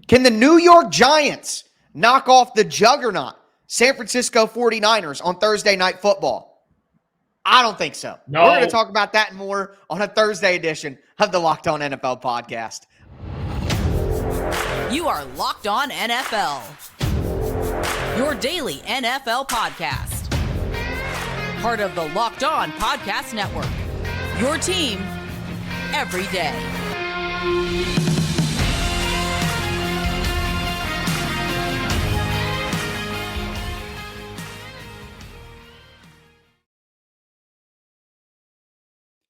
Can the New York Giants knock off the juggernaut San Francisco 49ers on Thursday Night Football? I don't think so. No. We're going to talk about that and more on a Thursday edition of the Locked On NFL podcast. You are Locked On NFL, your daily NFL podcast. Part of the Locked On Podcast Network, your team every day.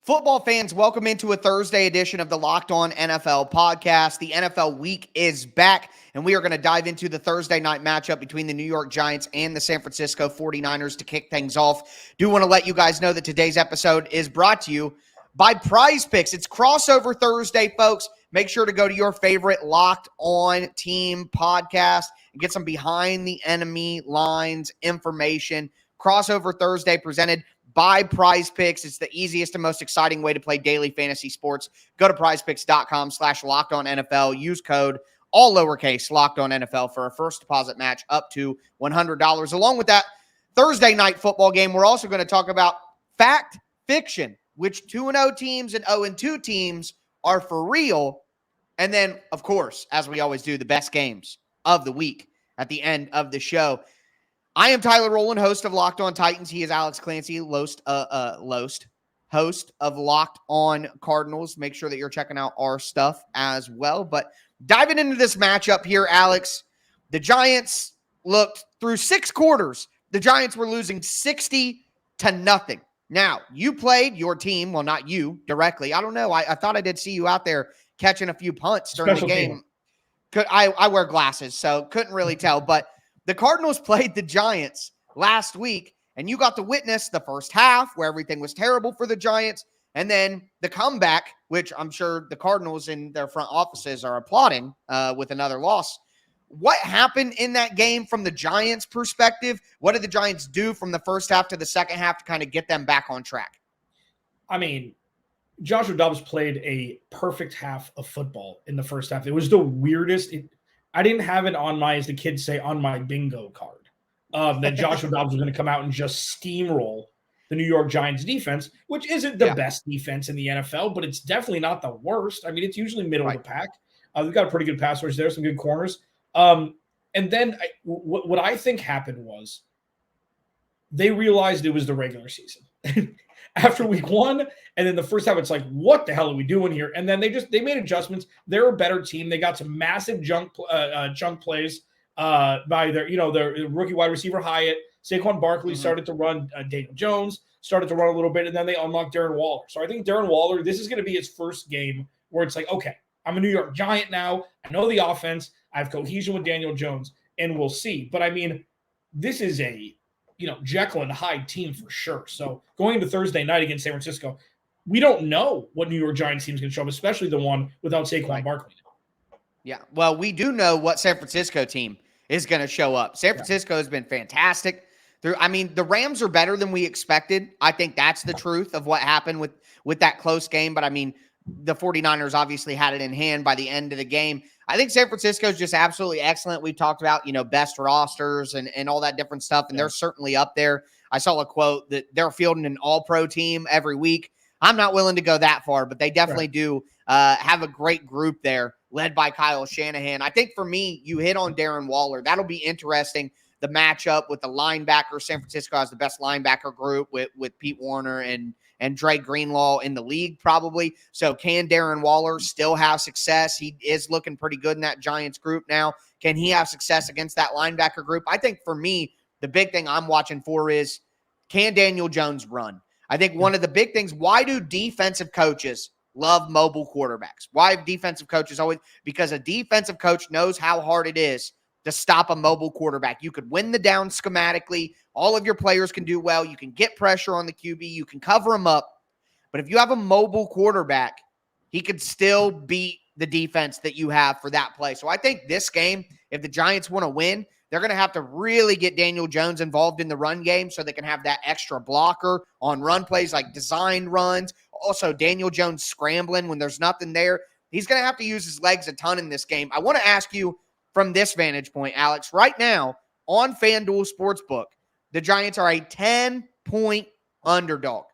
Football fans, welcome into a Thursday edition of the Locked On NFL podcast. The NFL week is back, and we are going to dive into the Thursday night matchup between the New York Giants and the San Francisco 49ers to kick things off. Do want to let you guys know that today's episode is brought to you by PrizePicks. It's crossover Thursday, folks. Make sure to go to your favorite Locked On team podcast and get some behind the enemy lines information. Crossover Thursday presented by PrizePicks. It's the easiest and most exciting way to play daily fantasy sports. Go to prizepicks.com/LockedOnNFL. Use code, all lowercase, LockedOnNFL for a first deposit match up to $100. Along with that Thursday night football game, we're also going to talk about fact fiction, which 2-0 teams and 0-2 teams are for real. And then, of course, as we always do, the best games of the week at the end of the show. I am Tyler Rowland, host of Locked On Titans. He is Alex Clancy, host of Locked On Cardinals. Make sure that you're checking out our stuff as well. But diving into this matchup here, Alex, the Giants looked through 6 quarters. The Giants were losing 60-0. Now, you played your team. Well, not you directly. I don't know. I thought I did see you out there catching a few punts during the game. I wear glasses, so couldn't really tell. But the Cardinals played the Giants last week, and you got to witness the first half where everything was terrible for the Giants, and then the comeback, which I'm sure the Cardinals in their front offices are applauding with another loss. What happened in that game from the Giants' perspective? What did the Giants do from the first half to the second half to kind of get them back on track? I mean, Joshua Dobbs played a perfect half of football in the first half. It was the weirdest. I didn't have it on my, as the kids say, on my bingo card that Joshua Dobbs was going to come out and just steamroll the New York Giants defense, which isn't the best defense in the NFL, but it's definitely not the worst. I mean, it's usually middle of the pack. They've got a pretty good pass rush there, some good corners. And then what I think happened was they realized it was the regular season. After week 1, and then the first half, it's like, what the hell are we doing here? And then they made adjustments. They're a better team. They got some massive chunk plays by their rookie wide receiver Hyatt. Saquon Barkley started to run. Daniel Jones started to run a little bit, and then they unlocked Darren Waller. So I think Darren Waller, this is going to be his first game where it's like, okay, I'm a New York Giant now. I know the offense. I have cohesion with Daniel Jones, and we'll see. But I mean, this is a Jekyll and Hyde team for sure. So going into Thursday night against San Francisco, we don't know what New York Giants team is going to show up, especially the one without Saquon Barkley. Yeah, well, we do know what San Francisco team is going to show up. San Francisco has been fantastic. The Rams are better than we expected. I think that's the truth of what happened with that close game. But, I mean, the 49ers obviously had it in hand by the end of the game. I think San Francisco is just absolutely excellent. We've talked about, best rosters and all that different stuff, and they're certainly up there. I saw a quote that they're fielding an all-pro team every week. I'm not willing to go that far, but they definitely do have a great group there led by Kyle Shanahan. I think for me, you hit on Darren Waller. That'll be interesting, the matchup with the linebacker. San Francisco has the best linebacker group with Pete Warner and Dre Greenlaw in the league probably. So can Darren Waller still have success? He is looking pretty good in that Giants group now. Can he have success against that linebacker group? I think for me, the big thing I'm watching for is, can Daniel Jones run? I think one of the big things, why do defensive coaches love mobile quarterbacks? Why have defensive coaches always? Because a defensive coach knows how hard it is to stop a mobile quarterback. You could win the down schematically. All of your players can do well. You can get pressure on the QB. You can cover him up. But if you have a mobile quarterback, he could still beat the defense that you have for that play. So I think this game, if the Giants want to win, they're going to have to really get Daniel Jones involved in the run game so they can have that extra blocker on run plays like designed runs. Also, Daniel Jones scrambling when there's nothing there. He's going to have to use his legs a ton in this game. I want to ask you from this vantage point, Alex, right now on FanDuel Sportsbook, the Giants are a 10-point underdog.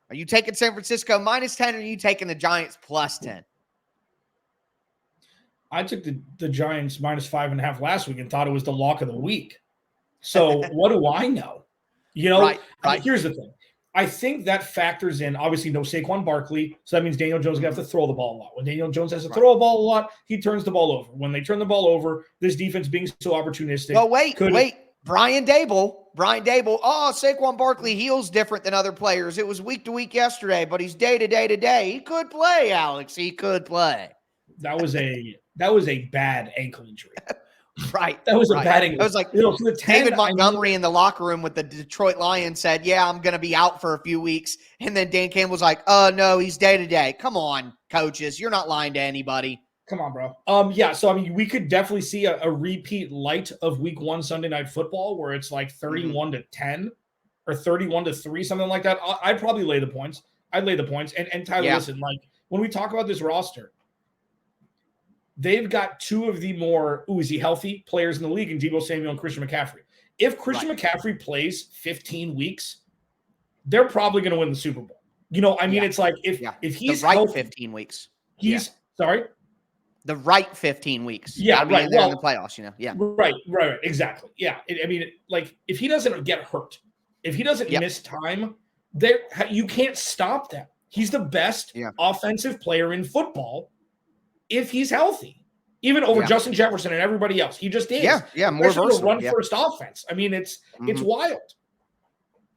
Are you taking San Francisco minus 10 or are you taking the Giants plus 10? I took the Giants minus 5.5 last week and thought it was the lock of the week. So what do I know? Right. Here's the thing. I think that factors in, obviously, no Saquon Barkley. So that means Daniel Jones is going to have to throw the ball a lot. When Daniel Jones has to throw a ball a lot, he turns the ball over. When they turn the ball over, this defense being so opportunistic. Well, wait. Brian Dable. Oh, Saquon Barkley heals different than other players. It was week to week yesterday, but he's day to day today. He could play, Alex. He could play. That was a bad ankle injury. Right. That was a bad ankle. It was like David Montgomery in the locker room with the Detroit Lions said, yeah, I'm going to be out for a few weeks. And then Dan Campbell's like, oh, no, he's day to day. Come on, coaches. You're not lying to anybody. Come on, bro. So, we could definitely see a repeat light of week 1 Sunday Night Football where it's like 31-10 or 31-3, something like that. I'd probably lay the points. I'd lay the points. And Tyler, listen, like when we talk about this roster, they've got 2 of the more, is he healthy players in the league in Deebo Samuel and Christian McCaffrey. If Christian McCaffrey plays 15 weeks, they're probably going to win the Super Bowl. It's like if he's the right healthy, 15 weeks. Sorry? The right 15 weeks. Yeah, gotta be in there in the playoffs, Yeah. Right, exactly. Yeah. If he doesn't get hurt, if he doesn't miss time, you can't stop that. He's the best offensive player in football if he's healthy, even over Justin Jefferson and everybody else. He just is. Yeah, more versatile. Run first offense. It's wild.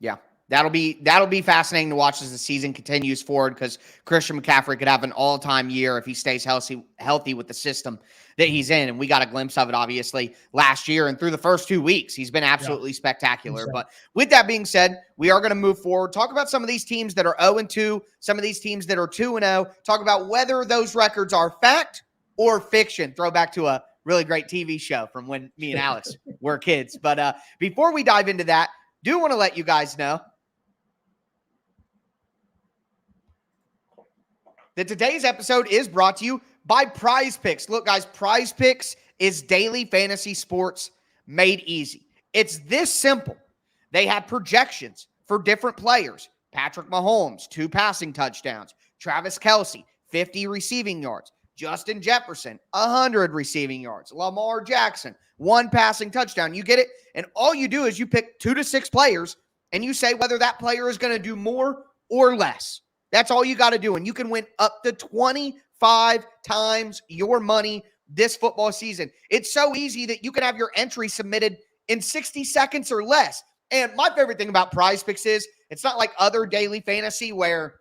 Yeah. That'll be fascinating to watch as the season continues forward because Christian McCaffrey could have an all-time year if he stays healthy with the system that he's in. And we got a glimpse of it, obviously, last year and through the first 2 weeks. He's been absolutely spectacular. But with that being said, we are going to move forward, talk about some of these teams that are 0-2, some of these teams that are 2-0, talk about whether those records are fact or fiction. Throwback to a really great TV show from when me and Alex were kids. But before we dive into that, do want to let you guys know that today's episode is brought to you by PrizePicks. Look, guys, PrizePicks is daily fantasy sports made easy. It's this simple. They have projections for different players. Patrick Mahomes, 2 passing touchdowns. Travis Kelce, 50 receiving yards. Justin Jefferson, 100 receiving yards. Lamar Jackson, 1 passing touchdown. You get it? And all you do is you pick 2 to 6 players, and you say whether that player is going to do more or less. That's all you got to do. And you can win up to 25 times your money this football season. It's so easy that you can have your entry submitted in 60 seconds or less. And my favorite thing about PrizePicks is it's not like other daily fantasy where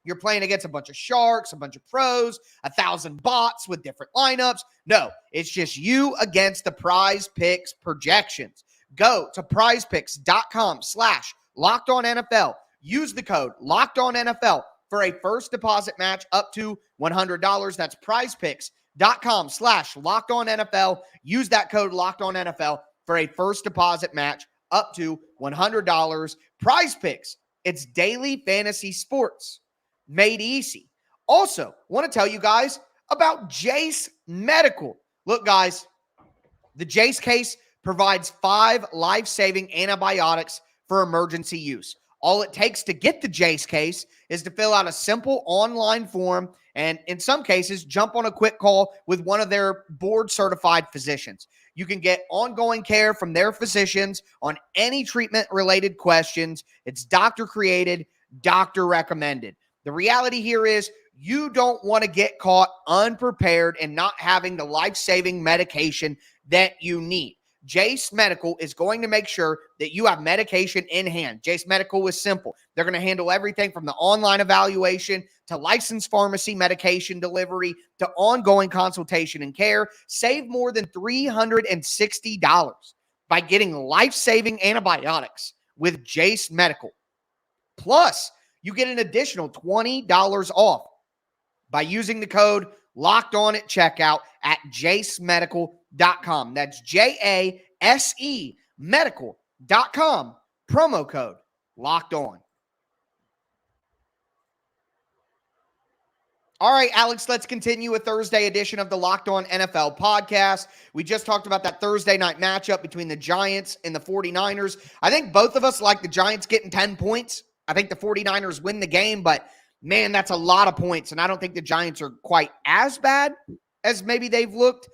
you're playing against a bunch of sharks, a bunch of pros, 1,000 bots with different lineups. No, it's just you against the PrizePicks projections. Go to prizepicks.com/LockedOnNFL. Use the code LockedOnNFL for a first deposit match up to $100. That's prizepicks.com/LockedOnNFL. Use that code LockedOnNFL for a first deposit match up to $100. PrizePicks, it's daily fantasy sports made easy. Also, want to tell you guys about Jase Medical. Look, guys, the Jase case provides 5 life-saving antibiotics for emergency use. All it takes to get the Jase case is to fill out a simple online form and, in some cases, jump on a quick call with one of their board-certified physicians. You can get ongoing care from their physicians on any treatment-related questions. It's doctor-created, doctor-recommended. The reality here is you don't want to get caught unprepared and not having the life-saving medication that you need. Jase Medical is going to make sure that you have medication in hand. Jase Medical is simple. They're going to handle everything from the online evaluation to licensed pharmacy medication delivery to ongoing consultation and care. Save more than $360 by getting life-saving antibiotics with Jase Medical. Plus, you get an additional $20 off by using the code LOCKEDON at checkout at jasemedical.com. That's JASE medical.com. Promo code LOCKED ON. All right, Alex, let's continue a Thursday edition of the Locked On NFL podcast. We just talked about that Thursday night matchup between the Giants and the 49ers. I think both of us like the Giants getting 10 points. I think the 49ers win the game, but man, that's a lot of points, and I don't think the Giants are quite as bad as maybe they've looked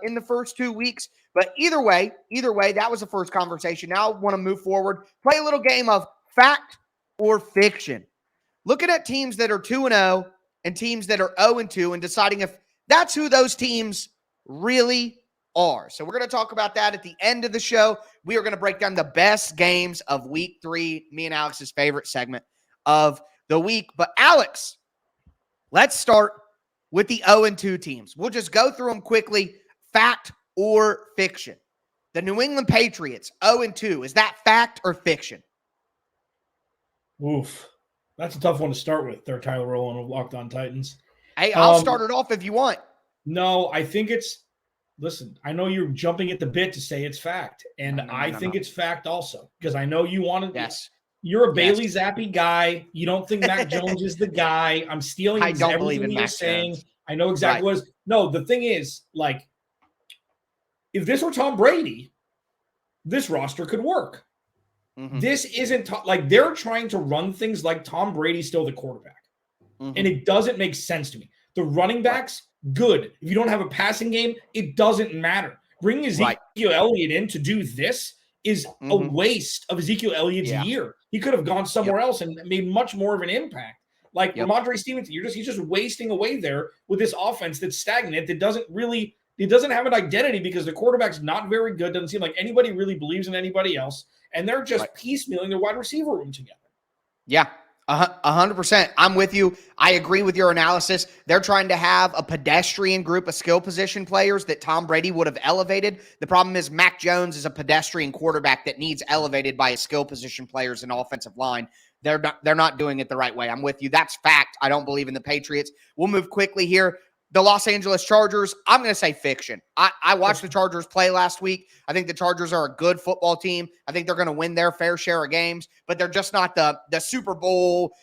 in the first 2 weeks. But either way, that was the first conversation. Now I want to move forward, play a little game of fact or fiction. Looking at teams that are 2-0 and teams that are 0-2 and deciding if that's who those teams really are. So we're going to talk about that at the end of the show. We are going to break down the best games of week 3, me and Alex's favorite segment of the week. But Alex, let's start with the 0-2 teams. We'll just go through them quickly. Fact or fiction? The New England Patriots, 0-2. Is that fact or fiction? Oof. That's a tough one to start with. They're Tyler Rowland of Locked On Titans. Hey, I'll start it off if you want. No, I think it's – listen, I know you're jumping at the bit to say it's fact, and I think it's fact also because I know you want to – Yes. You're a Bailey Zappi guy. You don't think Mac Jones is the guy. I'm stealing everything you're saying. Jones. I know exactly what it is. No, the thing is, like, if this were Tom Brady, this roster could work. Mm-hmm. This isn't like they're trying to run things like Tom Brady's still the quarterback. Mm-hmm. And it doesn't make sense to me. The running backs, good. If you don't have a passing game, it doesn't matter. Bringing Ezekiel Elliott in to do this is a waste of Ezekiel Elliott's year. He could have gone somewhere else and made much more of an impact. Like Ramondre Stevenson, he's just wasting away there with this offense that's stagnant, that doesn't have an identity because the quarterback's not very good. Doesn't seem like anybody really believes in anybody else. And they're just piecemealing their wide receiver room together. Yeah, 100%. I'm with you. I agree with your analysis. They're trying to have a pedestrian group of skill position players that Tom Brady would have elevated. The problem is Mac Jones is a pedestrian quarterback that needs elevated by his skill position players and offensive line. They're not doing it the right way. I'm with you. That's fact. I don't believe in the Patriots. We'll move quickly here. The Los Angeles Chargers, I'm going to say fiction. I watched the Chargers play last week. I think the Chargers are a good football team. I think they're going to win their fair share of games, but they're just not the Super Bowl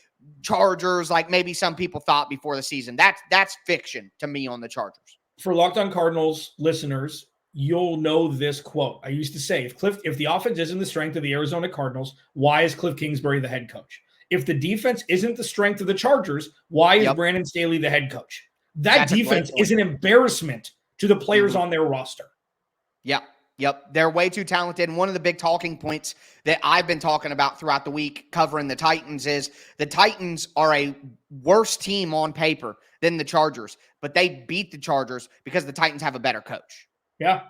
Chargers like maybe some people thought before the season. That's fiction to me on the Chargers. For Locked On Cardinals listeners, you'll know this quote. I used to say, if the offense isn't the strength of the Arizona Cardinals, why is Cliff Kingsbury the head coach? If the defense isn't the strength of the Chargers, why is Brandon Staley the head coach? That's defense is an embarrassment to the players on their roster. Yep. They're way too talented. And one of the big talking points that I've been talking about throughout the week covering the Titans is the Titans are a worse team on paper than the Chargers, but they beat the Chargers because the Titans have a better coach. Yeah.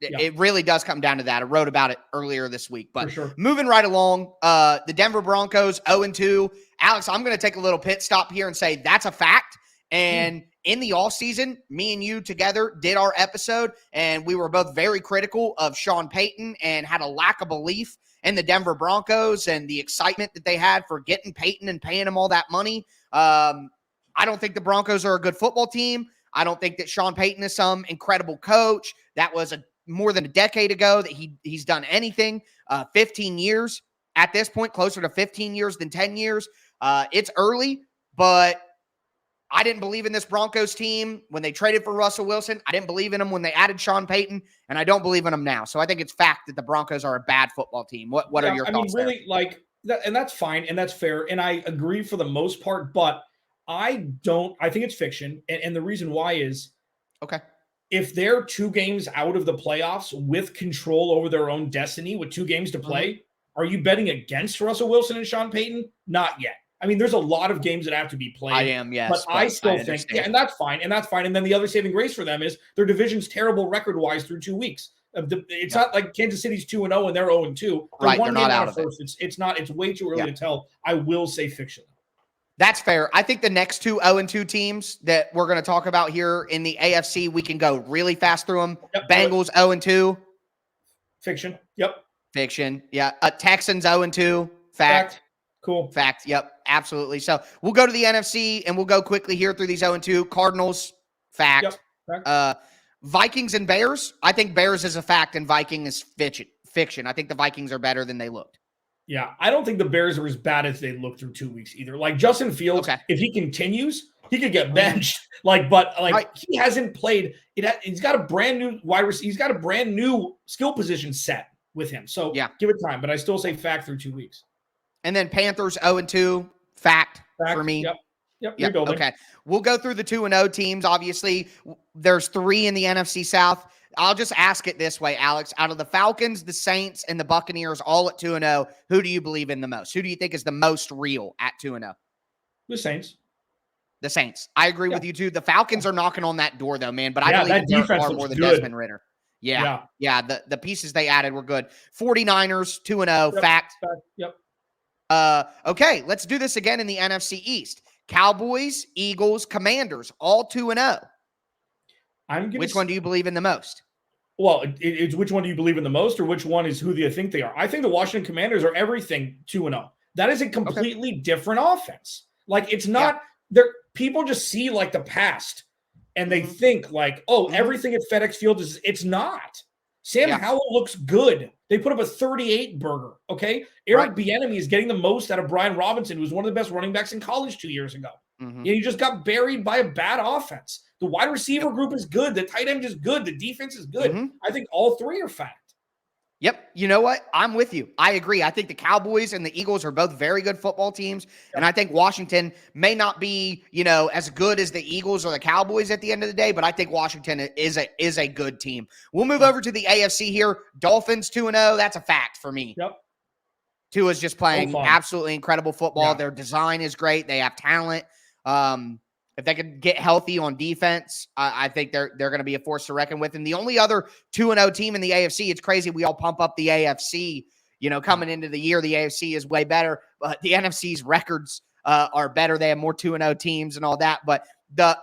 It really does come down to that. I wrote about it earlier this week. But moving right along, the Denver Broncos 0-2. Alex, I'm going to take a little pit stop here and say that's a fact. And in the offseason, me and you together did our episode, and we were both very critical of Sean Payton and had a lack of belief in the Denver Broncos and the excitement that they had for getting Payton and paying him all that money. I don't think the Broncos are a good football team. I don't think that Sean Payton is some incredible coach. That was more than a decade ago that he's done anything. 15 years at this point, closer to 15 years than 10 years. It's early, but I didn't believe in this Broncos team when they traded for Russell Wilson. I didn't believe in them when they added Sean Payton, and I don't believe in them now. So I think it's fact that the Broncos are a bad football team. What are your thoughts there? Really, like that, and that's fine, and that's fair, and I agree for the most part, but I think it's fiction, and the reason why is, if they're 2 games out of the playoffs with control over their own destiny with 2 games to play, are you betting against Russell Wilson and Sean Payton? Not yet. I mean, there's a lot of games that have to be played. I am, yes. But I still think, and that's fine. And then the other saving grace for them is their division's terrible record-wise through 2 weeks. It's not like Kansas City's 2-0 and they're 0-2. Right, they're not out of it. It's way too early to tell. I will say fiction. That's fair. I think the next 2 0-2 teams that we're going to talk about here in the AFC, we can go really fast through them. Bengals 0-2. Fiction. Yep. Fiction. Yeah. Texans 0-2. Fact. Cool. Fact. Yep. Absolutely. So we'll go to the NFC and we'll go quickly here through these 0-2. Cardinals. Fact. Yep. Fact. Vikings and Bears. I think Bears is a fact and Viking is fiction. I think the Vikings are better than they looked. Yeah, I don't think the Bears are as bad as they look through 2 weeks either. Like Justin Fields, if he continues, he could get benched. He hasn't played. He's got a brand new wide receiver. He's got a brand new skill position set with him. So give it time. But I still say fact through 2 weeks. And then Panthers 0-2, fact for me. Yep. Rebuilding. Okay. We'll go through the 2-0 teams. Obviously, there's 3 in the NFC South. I'll just ask it this way, Alex. Out of the Falcons, the Saints, and the Buccaneers all at 2-0, who do you believe in the most? Who do you think is the most real at 2-0? The Saints. The Saints. I agree with you, too. The Falcons are knocking on that door, though, man. But I believe that defense far more than good. Desmond Ridder. Yeah. The pieces they added were good. 49ers, 2-0, fact. Yep. Okay, let's do this again in the NFC East. Cowboys, Eagles, Commanders, all 2-0. Which one do you believe in the most? Well, it's which one do you believe in the most, or which one is who do you think they are? I think the Washington Commanders are everything 2-0. That is a completely different offense. Like, it's not there. People just see like the past and they think like, everything at FedEx Field is. It's not. Sam Howell looks good. They put up a 38 burger. Okay, Eric Bieniemy is getting the most out of Brian Robinson, who was one of the best running backs in college 2 years ago. Yeah, he just got buried by a bad offense. The wide receiver group is good. The tight end is good. The defense is good. I think all 3 are fact. Yep. You know what? I'm with you. I agree. I think the Cowboys and the Eagles are both very good football teams. And I think Washington may not be, as good as the Eagles or the Cowboys at the end of the day, but I think Washington is a good team. We'll move over to the AFC here. Dolphins 2-0. That's a fact for me. Yep. Tua's just playing absolutely incredible football. Their design is great. They have talent. If they could get healthy on defense, I think they're going to be a force to reckon with. And the only other 2-0 team in the AFC, it's crazy. We all pump up the AFC, coming into the year, the AFC is way better, but the NFC's records are better. They have more 2-0 teams and all that. But the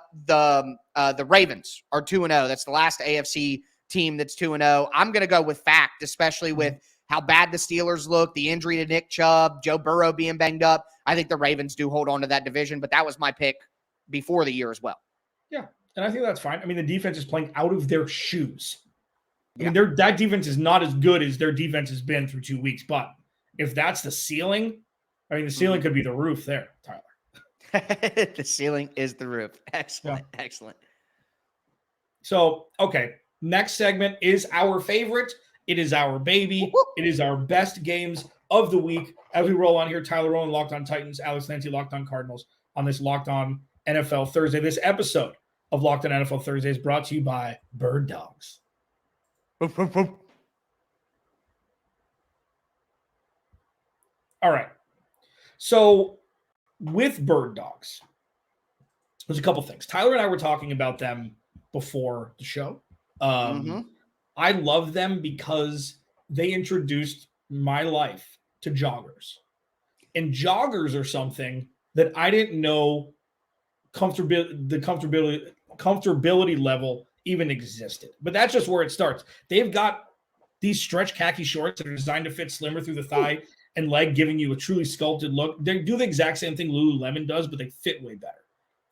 Ravens are 2-0. That's the last AFC team that's 2-0. I'm going to go with fact, especially with how bad the Steelers look, the injury to Nick Chubb, Joe Burrow being banged up. I think the Ravens do hold on to that division, but that was my pick before the year as well. Yeah, and I think that's fine. I mean, the defense is playing out of their shoes. I mean, that defense is not as good as their defense has been through 2 weeks, but if that's the ceiling, I mean, the ceiling could be the roof there, Tyler. The ceiling is the roof. Excellent. Excellent. So, okay, next segment is our favorite. It is our baby. It is our best games of the week. As we roll on here, Tyler Rowland, Locked On Titans, Alex Nancy, Locked On Cardinals, on this Locked On NFL Thursday. This episode of Locked On NFL Thursday is brought to you by Bird Dogs. All right. So with Bird Dogs, there's a couple things. Tyler and I were talking about them before the show. I love them because they introduced my life to joggers. And joggers are something that I didn't know the comfortability level even existed. But that's just where it starts. They've got these stretch khaki shorts that are designed to fit slimmer through the thigh and leg, giving you a truly sculpted look. They do the exact same thing Lululemon does, but they fit way better.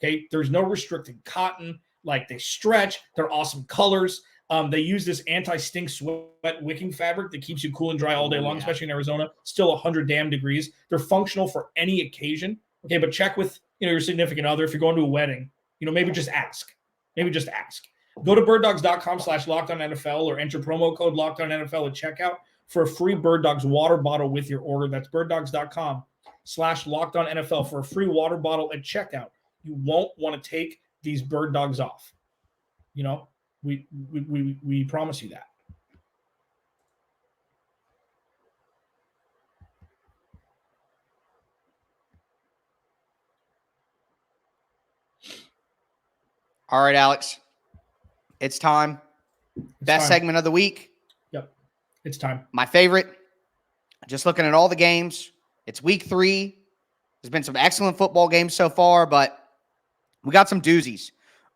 Okay, there's no restricted cotton. Like, they stretch. They're awesome colors. They use this anti-stink sweat wicking fabric that keeps you cool and dry all day long, especially in Arizona. Still 100 damn degrees. They're functional for any occasion. Okay, but check with your significant other. If you're going to a wedding, maybe just ask. Go to birddogs.com/LockedOnNFL or enter promo code LockedOnNFL at checkout for a free Bird Dogs water bottle with your order. That's birddogs.com/LockedOnNFL for a free water bottle at checkout. You won't want to take these Bird Dogs off. We promise you that. All right, Alex. It's time. Best segment of the week. Yep. It's time. My favorite. Just looking at all the games. It's week 3. There's been some excellent football games so far, but we got some doozies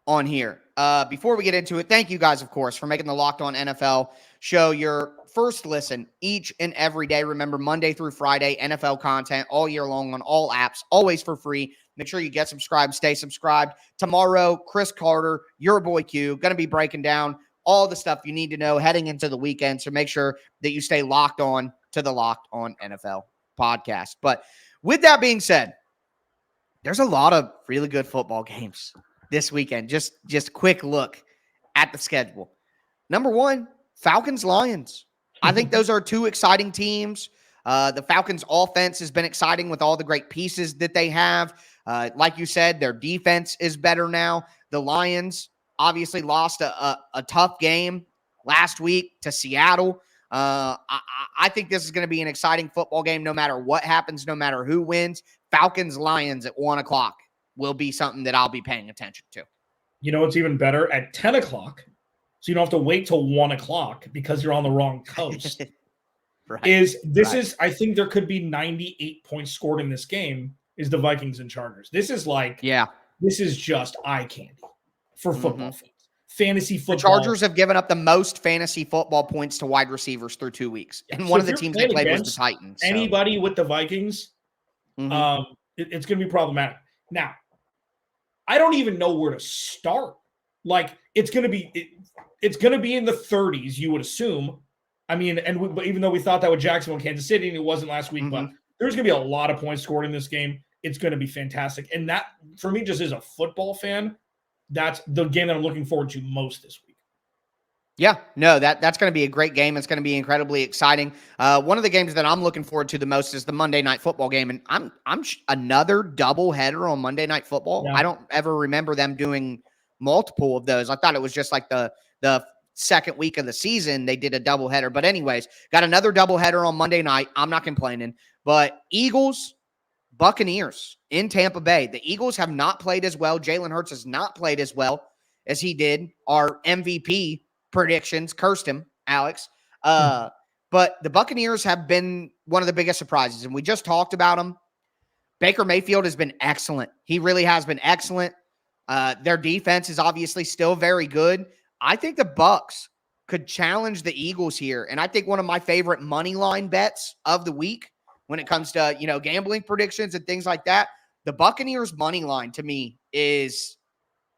on here. Before we get into it, thank you guys, of course, for making the Locked On NFL show your first listen each and every day. Remember, Monday through Friday, NFL content all year long on all apps, always for free. Make sure you get subscribed, stay subscribed. Tomorrow, Chris Carter, your boy Q, going to be breaking down all the stuff you need to know heading into the weekend. So make sure that you stay locked on to the Locked On NFL podcast. But with that being said, there's a lot of really good football games this weekend. Just quick look at the schedule. Number one, Falcons-Lions. I think those are two exciting teams. The Falcons' offense has been exciting with all the great pieces that they have. Like you said, their defense is better now. The Lions obviously lost a tough game last week to Seattle. I think this is going to be an exciting football game no matter what happens, no matter who wins. Falcons-Lions at 1 o'clock will be something that I'll be paying attention to. You know what's even better? At 10 o'clock, so you don't have to wait till 1 o'clock because you're on the wrong coast. I think there could be 98 points scored in this game, is the Vikings and Chargers. This is this is just eye candy for football fans. Fantasy football. The Chargers have given up the most fantasy football points to wide receivers through 2 weeks. And one of the teams they played was the Titans. So. Anybody with the Vikings, it's going to be problematic. Now, I don't even know where to start. Like, it's going to be in the 30s, you would assume. I mean, but even though we thought that with Jacksonville and Kansas City, and it wasn't last week, but there's going to be a lot of points scored in this game. It's going to be fantastic. And that, for me, just as a football fan, that's the game that I'm looking forward to most this week. Yeah, no, that's going to be a great game. It's going to be incredibly exciting. One of the games that I'm looking forward to the most is the Monday Night Football game, and I'm another double header on Monday Night Football. Yeah. I don't ever remember them doing multiple of those. I thought it was just like the second week of the season they did a double header. But anyways, got another double header on Monday night. I'm not complaining. But Eagles, Buccaneers in Tampa Bay. The Eagles have not played as well. Jalen Hurts has not played as well as he did. Our MVP predictions cursed him, Alex. But the Buccaneers have been one of the biggest surprises, and we just talked about them. Baker Mayfield has been excellent. He really has been excellent. Their defense is obviously still very good. I think the Bucs could challenge the Eagles here, and I think one of my favorite money line bets of the week when it comes to gambling predictions and things like that, the Buccaneers money line to me is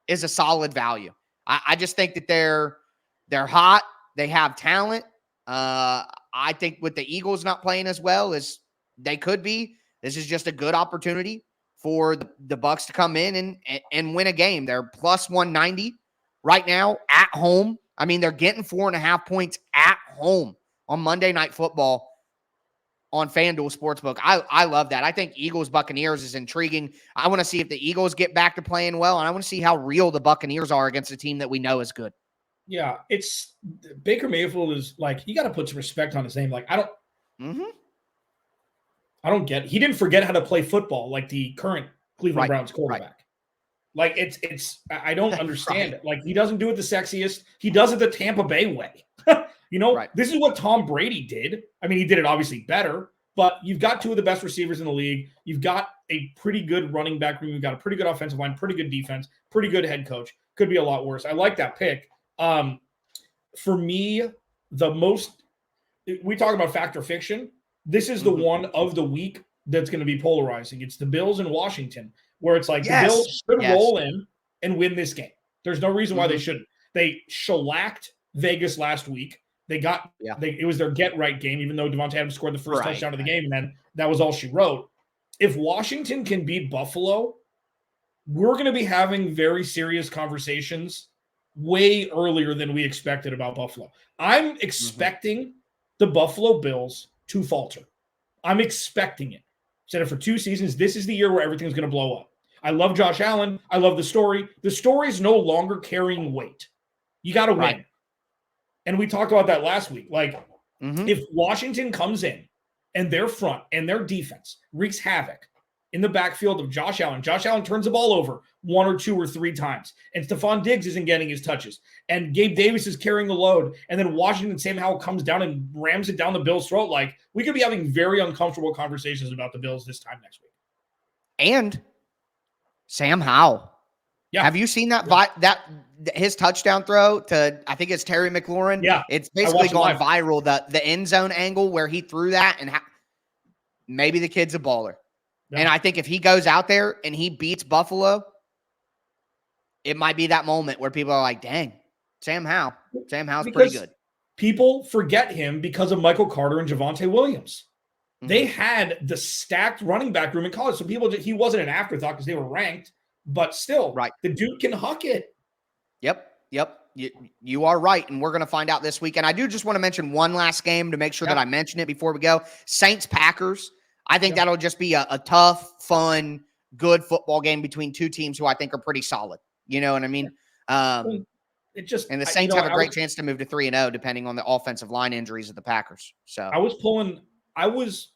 a solid value. I just think that they're hot. They have talent. I think with the Eagles not playing as well as they could be, this is just a good opportunity for the Bucs to come in and win a game. They're plus 190 right now at home. I mean, they're getting 4.5 points at home on Monday Night Football on FanDuel Sportsbook. I love that. I think Eagles Buccaneers is intriguing. I want to see if the Eagles get back to playing well, and I want to see how real the Buccaneers are against a team that we know is good. Yeah, it's Baker Mayfield is like, you got to put some respect on his name. Like, I don't get it. He didn't forget how to play football like the current Cleveland Browns quarterback. Right. Like, it's I don't understand it. Like, he doesn't do it the sexiest. He does it the Tampa Bay way. This is what Tom Brady did. I mean, he did it obviously better, but you've got two of the best receivers in the league. You've got a pretty good running back room. You've got a pretty good offensive line, pretty good defense, pretty good head coach. Could be a lot worse. I like that pick. For me, we talk about fact or fiction. This is the one of the week that's going to be polarizing. It's the Bills and Washington, where it's like the Bills should roll in and win this game. There's no reason why they shouldn't. They shellacked Vegas last week. It was their get-right game, even though Devontae Adams scored the first touchdown of the game, and then that was all she wrote. If Washington can beat Buffalo, we're going to be having very serious conversations way earlier than we expected about Buffalo. I'm expecting the Buffalo Bills to falter. I'm expecting it. Said it for 2 seasons. This is the year where everything's going to blow up. I love Josh Allen. I love the story. The story's no longer carrying weight. You got to win. And we talked about that last week. Like, if Washington comes in and their front and their defense wreaks havoc in the backfield of Josh Allen turns the ball over 1 or 2 or 3 times, and Stephon Diggs isn't getting his touches, and Gabe Davis is carrying the load, and then Washington somehow comes down and rams it down the Bills' throat, like, we could be having very uncomfortable conversations about the Bills this time next week. And Sam Howell. Yeah. Have you seen that his touchdown throw to, I think it's Terry McLaurin? Yeah. It's basically gone viral, the end zone angle where he threw that, and maybe the kid's a baller. Yeah. And I think if he goes out there and he beats Buffalo, it might be that moment where people are like, dang, Sam Howell's pretty good. People forget him because of Michael Carter and Javonte Williams. They had the stacked running back room in college. So he wasn't an afterthought because they were ranked, but still, Right. The dude can huck it. Yep. You are right, and we're going to find out this week. And I do just want to mention one last game to make sure that I mention it before we go. Saints-Packers. I think that'll just be a tough, fun, good football game between two teams who I think are pretty solid. You know what I mean? And the Saints have a great chance to move to 3-0 depending on the offensive line injuries of the Packers. So I was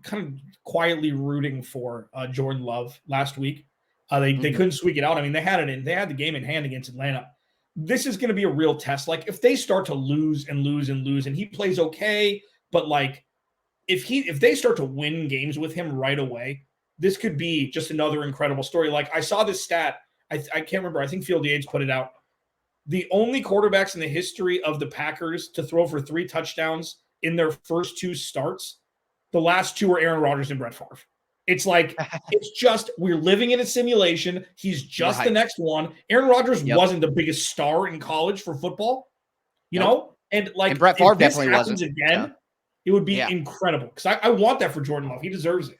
kind of quietly rooting for Jordan Love last week. They couldn't squeak it out. I mean, they had the game in hand against Atlanta. This is going to be a real test. Like, if they start to lose and he plays okay, but like if they start to win games with him right away, this could be just another incredible story. Like, I saw this stat. I can't remember. I think Field Yates put it out. The only quarterbacks in the history of the Packers to throw for 3 touchdowns in their first 2 starts, the last 2 were Aaron Rodgers and Brett Favre. It's like, it's just, we're living in a simulation. He's just the next one. Aaron Rodgers wasn't the biggest star in college for football, you know? And Brett Favre definitely wasn't. Again, it would be incredible, because I want that for Jordan Love. He deserves it.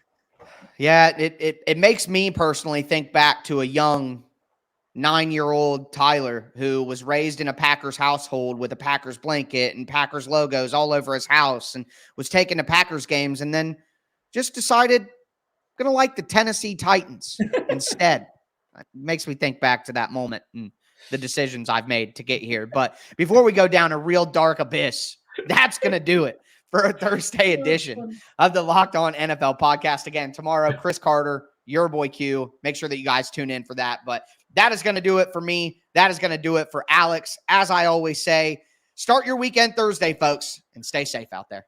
Yeah, it makes me personally think back to a young 9-year-old Tyler who was raised in a Packers household with a Packers blanket and Packers logos all over his house, and was taking to Packers games, and then just decided going to like the Tennessee Titans instead. It makes me think back to that moment and the decisions I've made to get here. But before we go down a real dark abyss, that's going to do it for a Thursday edition of the Locked On NFL podcast. Again, tomorrow, Chris Carter, your boy Q. Make sure that you guys tune in for that. But that is going to do it for me. That is going to do it for Alex. As I always say, start your weekend Thursday, folks, and stay safe out there.